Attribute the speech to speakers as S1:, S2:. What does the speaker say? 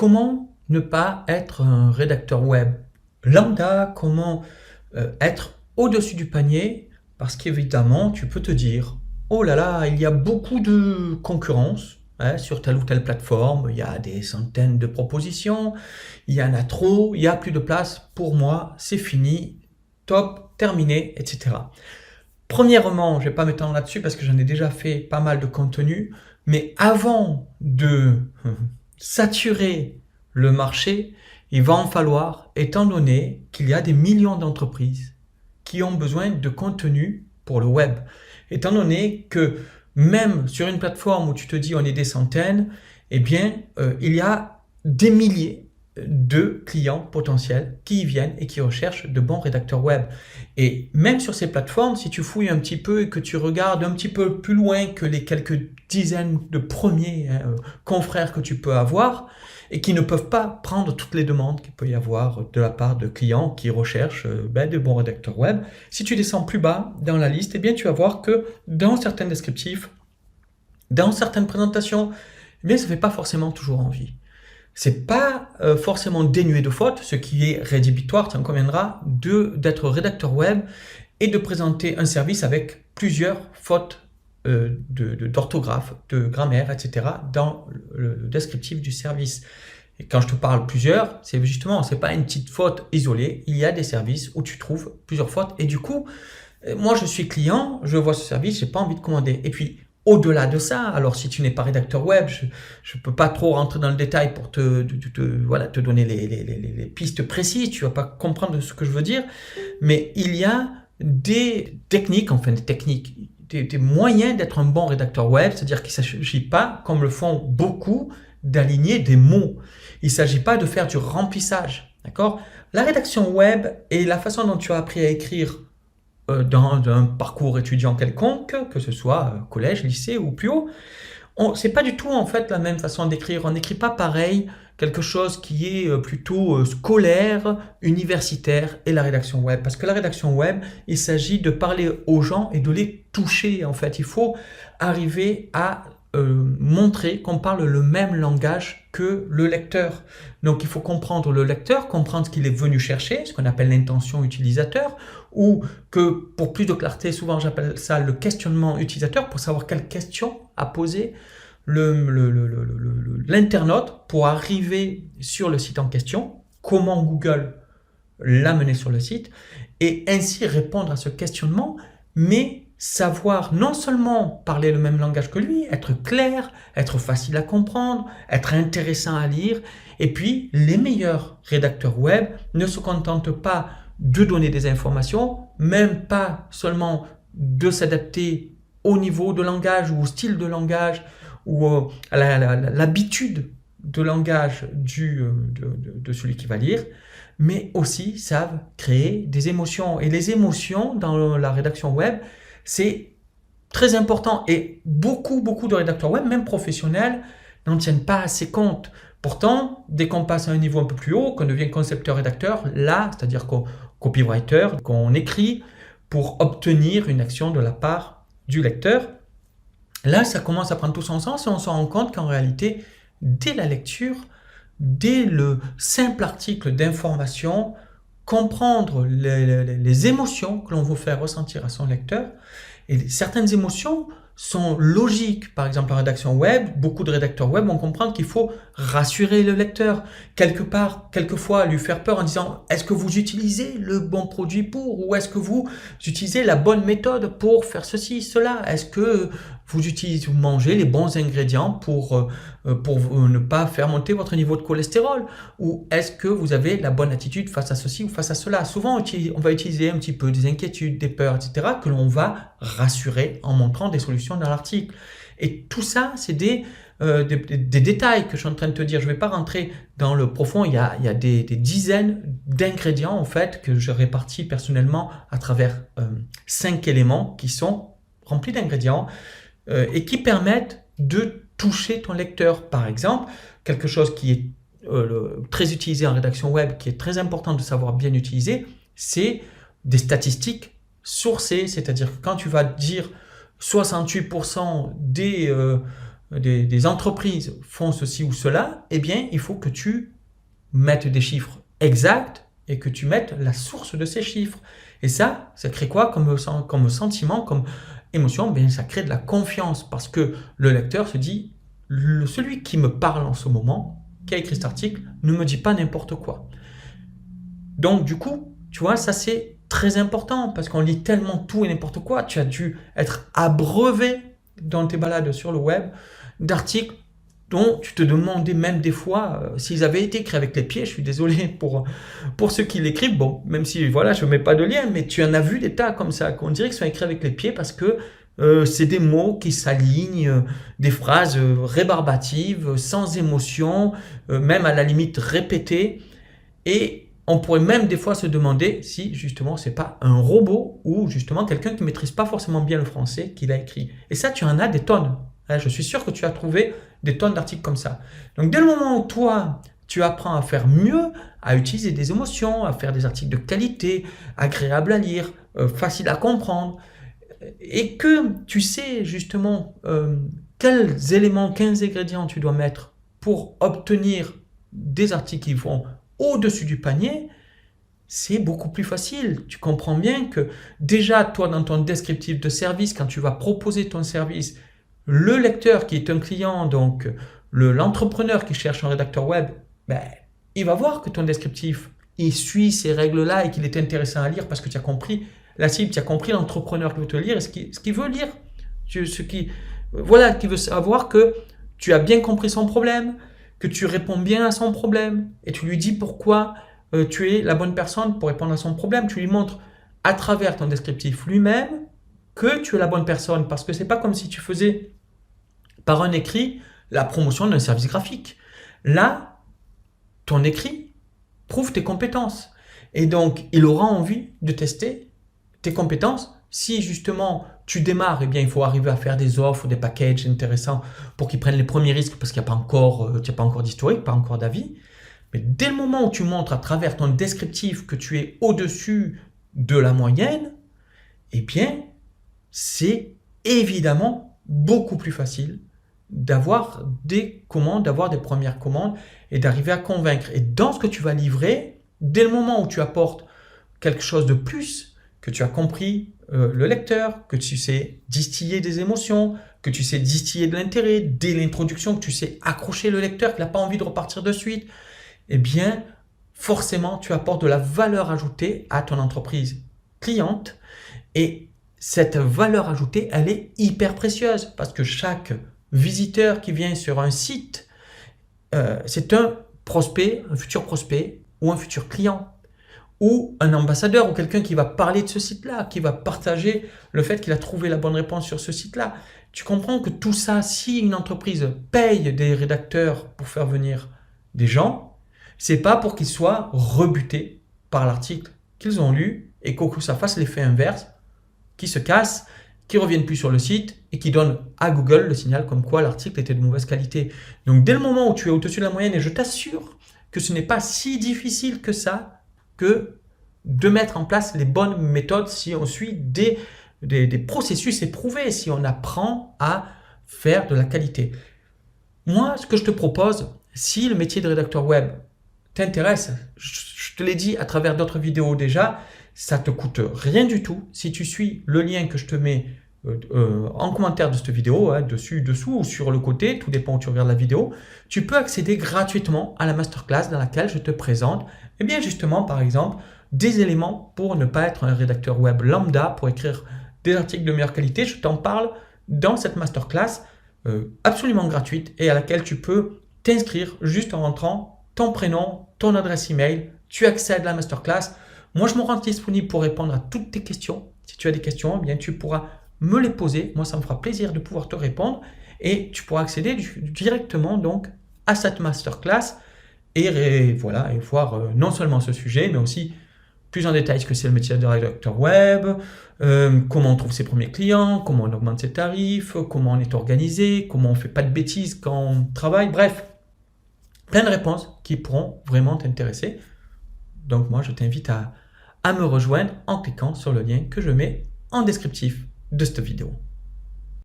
S1: comment ne pas être un rédacteur web lambda, comment être au-dessus du panier, parce qu'évidemment, tu peux te dire, oh là là, il y a beaucoup de concurrence sur telle ou telle plateforme, il y a des centaines de propositions, il y en a trop, il n'y a plus de place, pour moi, c'est fini, top, terminé, etc. Premièrement, je ne vais pas m'étendre là-dessus parce que j'en ai déjà fait pas mal de contenu, mais avant de saturer le marché, il va en falloir, étant donné qu'il y a des millions d'entreprises qui ont besoin de contenu pour le web. Étant donné que même sur une plateforme où tu te dis on est des centaines, eh bien, il y a des milliers de clients potentiels qui y viennent et qui recherchent de bons rédacteurs web. Et même sur ces plateformes, si tu fouilles un petit peu et que tu regardes un petit peu plus loin que les quelques dizaines de premiers confrères que tu peux avoir, et qui ne peuvent pas prendre toutes les demandes qu'il peut y avoir de la part de clients qui recherchent de bons rédacteurs web. Si tu descends plus bas dans la liste, eh bien, tu vas voir que dans certains descriptifs, dans certaines présentations, eh bien, ça ne fait pas forcément toujours envie. C'est pas forcément dénué de fautes, ce qui est rédhibitoire, tu en conviendras, d'être rédacteur web et de présenter un service avec plusieurs fautes d'orthographe, de grammaire, etc. dans le descriptif du service. Et quand je te parle plusieurs, c'est justement, c'est pas une petite faute isolée, il y a des services où tu trouves plusieurs fautes et du coup, moi je suis client, je vois ce service, j'ai pas envie de commander. Et puis, au-delà de ça, alors si tu n'es pas rédacteur web, je ne peux pas trop rentrer dans le détail pour te donner les pistes précises, tu ne vas pas comprendre ce que je veux dire, mais il y a des techniques, des moyens d'être un bon rédacteur web, c'est-à-dire qu'il ne s'agit pas, comme le font beaucoup, d'aligner des mots. Il ne s'agit pas de faire du remplissage, d'accord? La rédaction web et la façon dont tu as appris à écrire dans un parcours étudiant quelconque, que ce soit collège, lycée ou plus haut, c'est pas du tout en fait la même façon d'écrire. On n'écrit pas pareil quelque chose qui est plutôt scolaire, universitaire et la rédaction web. Parce que la rédaction web, il s'agit de parler aux gens et de les toucher en fait. Il faut arriver à montrer qu'on parle le même langage que le lecteur. Donc il faut comprendre le lecteur, comprendre ce qu'il est venu chercher, ce qu'on appelle l'intention utilisateur, ou que pour plus de clarté, souvent j'appelle ça le questionnement utilisateur, pour savoir quelle question a posé l'internaute pour arriver sur le site en question, comment Google l'a mené sur le site, et ainsi répondre à ce questionnement, mais savoir non seulement parler le même langage que lui, être clair, être facile à comprendre, être intéressant à lire. Et puis, les meilleurs rédacteurs web ne se contentent pas de donner des informations, même pas seulement de s'adapter au niveau de langage ou au style de langage ou à l'habitude de langage de celui qui va lire, mais aussi savent créer des émotions. Et les émotions dans la rédaction web, c'est très important et beaucoup de rédacteurs web, même professionnels, n'en tiennent pas assez compte. Pourtant, dès qu'on passe à un niveau un peu plus haut, qu'on devient concepteur-rédacteur, là, c'est-à-dire qu'on copywriter, qu'on écrit pour obtenir une action de la part du lecteur, là, ça commence à prendre tout son sens et on se rend compte qu'en réalité, dès la lecture, dès le simple article d'information, comprendre les émotions que l'on veut faire ressentir à son lecteur. Et certaines émotions sont logiques. Par exemple, en rédaction web, beaucoup de rédacteurs web vont comprendre qu'il faut rassurer le lecteur. Quelquefois, lui faire peur en disant « Est-ce que vous utilisez le bon produit pour ?» ou « Est-ce que vous utilisez la bonne méthode pour faire ceci, cela ?» Est-ce que vous mangez les bons ingrédients pour ne pas faire monter votre niveau de cholestérol? Ou est-ce que vous avez la bonne attitude face à ceci ou face à cela? Souvent, on va utiliser un petit peu des inquiétudes, des peurs, etc. que l'on va rassurer en montrant des solutions dans l'article. Et tout ça, c'est des détails que je suis en train de te dire. Je ne vais pas rentrer dans le profond. Il y a des dizaines d'ingrédients en fait que je répartis personnellement à travers 5 éléments qui sont remplis d'ingrédients et qui permettent de toucher ton lecteur. Par exemple, quelque chose qui est très utilisé en rédaction web, qui est très important de savoir bien utiliser, c'est des statistiques sourcées, c'est-à-dire que quand tu vas dire 68% des des entreprises font ceci ou cela, eh bien, il faut que tu mettes des chiffres exacts et que tu mettes la source de ces chiffres. Et ça crée quoi comme sentiment, comme émotion? Bien, ça crée de la confiance parce que le lecteur se dit, celui qui me parle en ce moment, qui a écrit cet article, ne me dit pas n'importe quoi. Donc, du coup, tu vois, ça c'est très important parce qu'on lit tellement tout et n'importe quoi. Tu as dû être abreuvé dans tes balades sur le web d'articles dont tu te demandais même des fois s'ils avaient été écrits avec les pieds. Je suis désolé pour ceux qui l'écrivent. Bon, même si voilà, je ne mets pas de lien, mais tu en as vu des tas comme ça, qu'on dirait qu'ils sont écrits avec les pieds parce que c'est des mots qui s'alignent, des phrases rébarbatives, sans émotion, même à la limite répétées. Et on pourrait même des fois se demander si justement c'est pas un robot ou justement quelqu'un qui maîtrise pas forcément bien le français qui l'a écrit. Et ça, tu en as des tonnes. Je suis sûr que tu as trouvé des tonnes d'articles comme ça. Donc dès le moment où toi, tu apprends à faire mieux, à utiliser des émotions, à faire des articles de qualité, agréables à lire, faciles à comprendre, et que tu sais justement quels éléments, quels ingrédients tu dois mettre pour obtenir des articles qui vont au-dessus du panier, c'est beaucoup plus facile. Tu comprends bien que déjà, toi, dans ton descriptif de service, quand tu vas proposer ton service, le lecteur qui est un client, donc l'entrepreneur qui cherche un rédacteur web, ben, il va voir que ton descriptif, il suit ces règles-là et qu'il est intéressant à lire parce que tu as compris la cible, tu as compris l'entrepreneur qui veut te lire et ce qu'il veut lire. Voilà, qui veut savoir que tu as bien compris son problème, que tu réponds bien à son problème et tu lui dis pourquoi tu es la bonne personne pour répondre à son problème. Tu lui montres à travers ton descriptif lui-même que tu es la bonne personne parce que c'est pas comme si tu faisais par un écrit la promotion d'un service graphique. Là, ton écrit prouve tes compétences et donc il aura envie de tester tes compétences. Si justement tu démarres, eh bien, il faut arriver à faire des offres, des packages intéressants pour qu'ils prennent les premiers risques parce qu'il n'y a pas encore d'historique, pas encore d'avis. Mais dès le moment où tu montres à travers ton descriptif que tu es au-dessus de la moyenne, eh bien, c'est évidemment beaucoup plus facile d'avoir des commandes, d'avoir des premières commandes et d'arriver à convaincre. Et dans ce que tu vas livrer, dès le moment où tu apportes quelque chose de plus, que tu as compris le lecteur, que tu sais distiller des émotions, que tu sais distiller de l'intérêt, dès l'introduction, que tu sais accrocher le lecteur, qu'il n'a pas envie de repartir de suite, eh bien, forcément, tu apportes de la valeur ajoutée à ton entreprise cliente. Et cette valeur ajoutée, elle est hyper précieuse parce que chaque visiteur qui vient sur un site, c'est un prospect, un futur prospect ou un futur client ou un ambassadeur ou quelqu'un qui va parler de ce site-là, qui va partager le fait qu'il a trouvé la bonne réponse sur ce site-là. Tu comprends que tout ça, si une entreprise paye des rédacteurs pour faire venir des gens, c'est pas pour qu'ils soient rebutés par l'article qu'ils ont lu et que ça fasse l'effet inverse, qu'ils se cassent, qu'ils ne reviennent plus sur le site et qu'ils donnent à Google le signal comme quoi l'article était de mauvaise qualité. Donc dès le moment où tu es au-dessus de la moyenne, et je t'assure que ce n'est pas si difficile que ça, que de mettre en place les bonnes méthodes si on suit des processus éprouvés, si on apprend à faire de la qualité. Moi, ce que je te propose, si le métier de rédacteur web t'intéresse, je te l'ai dit à travers d'autres vidéos déjà, ça ne te coûte rien du tout. Si tu suis le lien que je te mets en commentaire de cette vidéo, dessus, dessous ou sur le côté, tout dépend où tu regardes la vidéo, tu peux accéder gratuitement à la masterclass dans laquelle je te présente, eh bien justement, par exemple, des éléments pour ne pas être un rédacteur web lambda, pour écrire des articles de meilleure qualité. Je t'en parle dans cette masterclass absolument gratuite et à laquelle tu peux t'inscrire juste en rentrant ton prénom, ton adresse email, tu accèdes à la masterclass. Moi, je me rends disponible pour répondre à toutes tes questions. Si tu as des questions, eh bien, tu pourras me les poser. Moi, ça me fera plaisir de pouvoir te répondre et tu pourras accéder directement donc à cette masterclass et voilà, et voir non seulement ce sujet, mais aussi plus en détail ce que c'est le métier de rédacteur web, comment on trouve ses premiers clients, comment on augmente ses tarifs, comment on est organisé, comment on ne fait pas de bêtises quand on travaille. Bref, plein de réponses qui pourront vraiment t'intéresser. Donc moi, je t'invite à me rejoindre en cliquant sur le lien que je mets en descriptif de cette vidéo.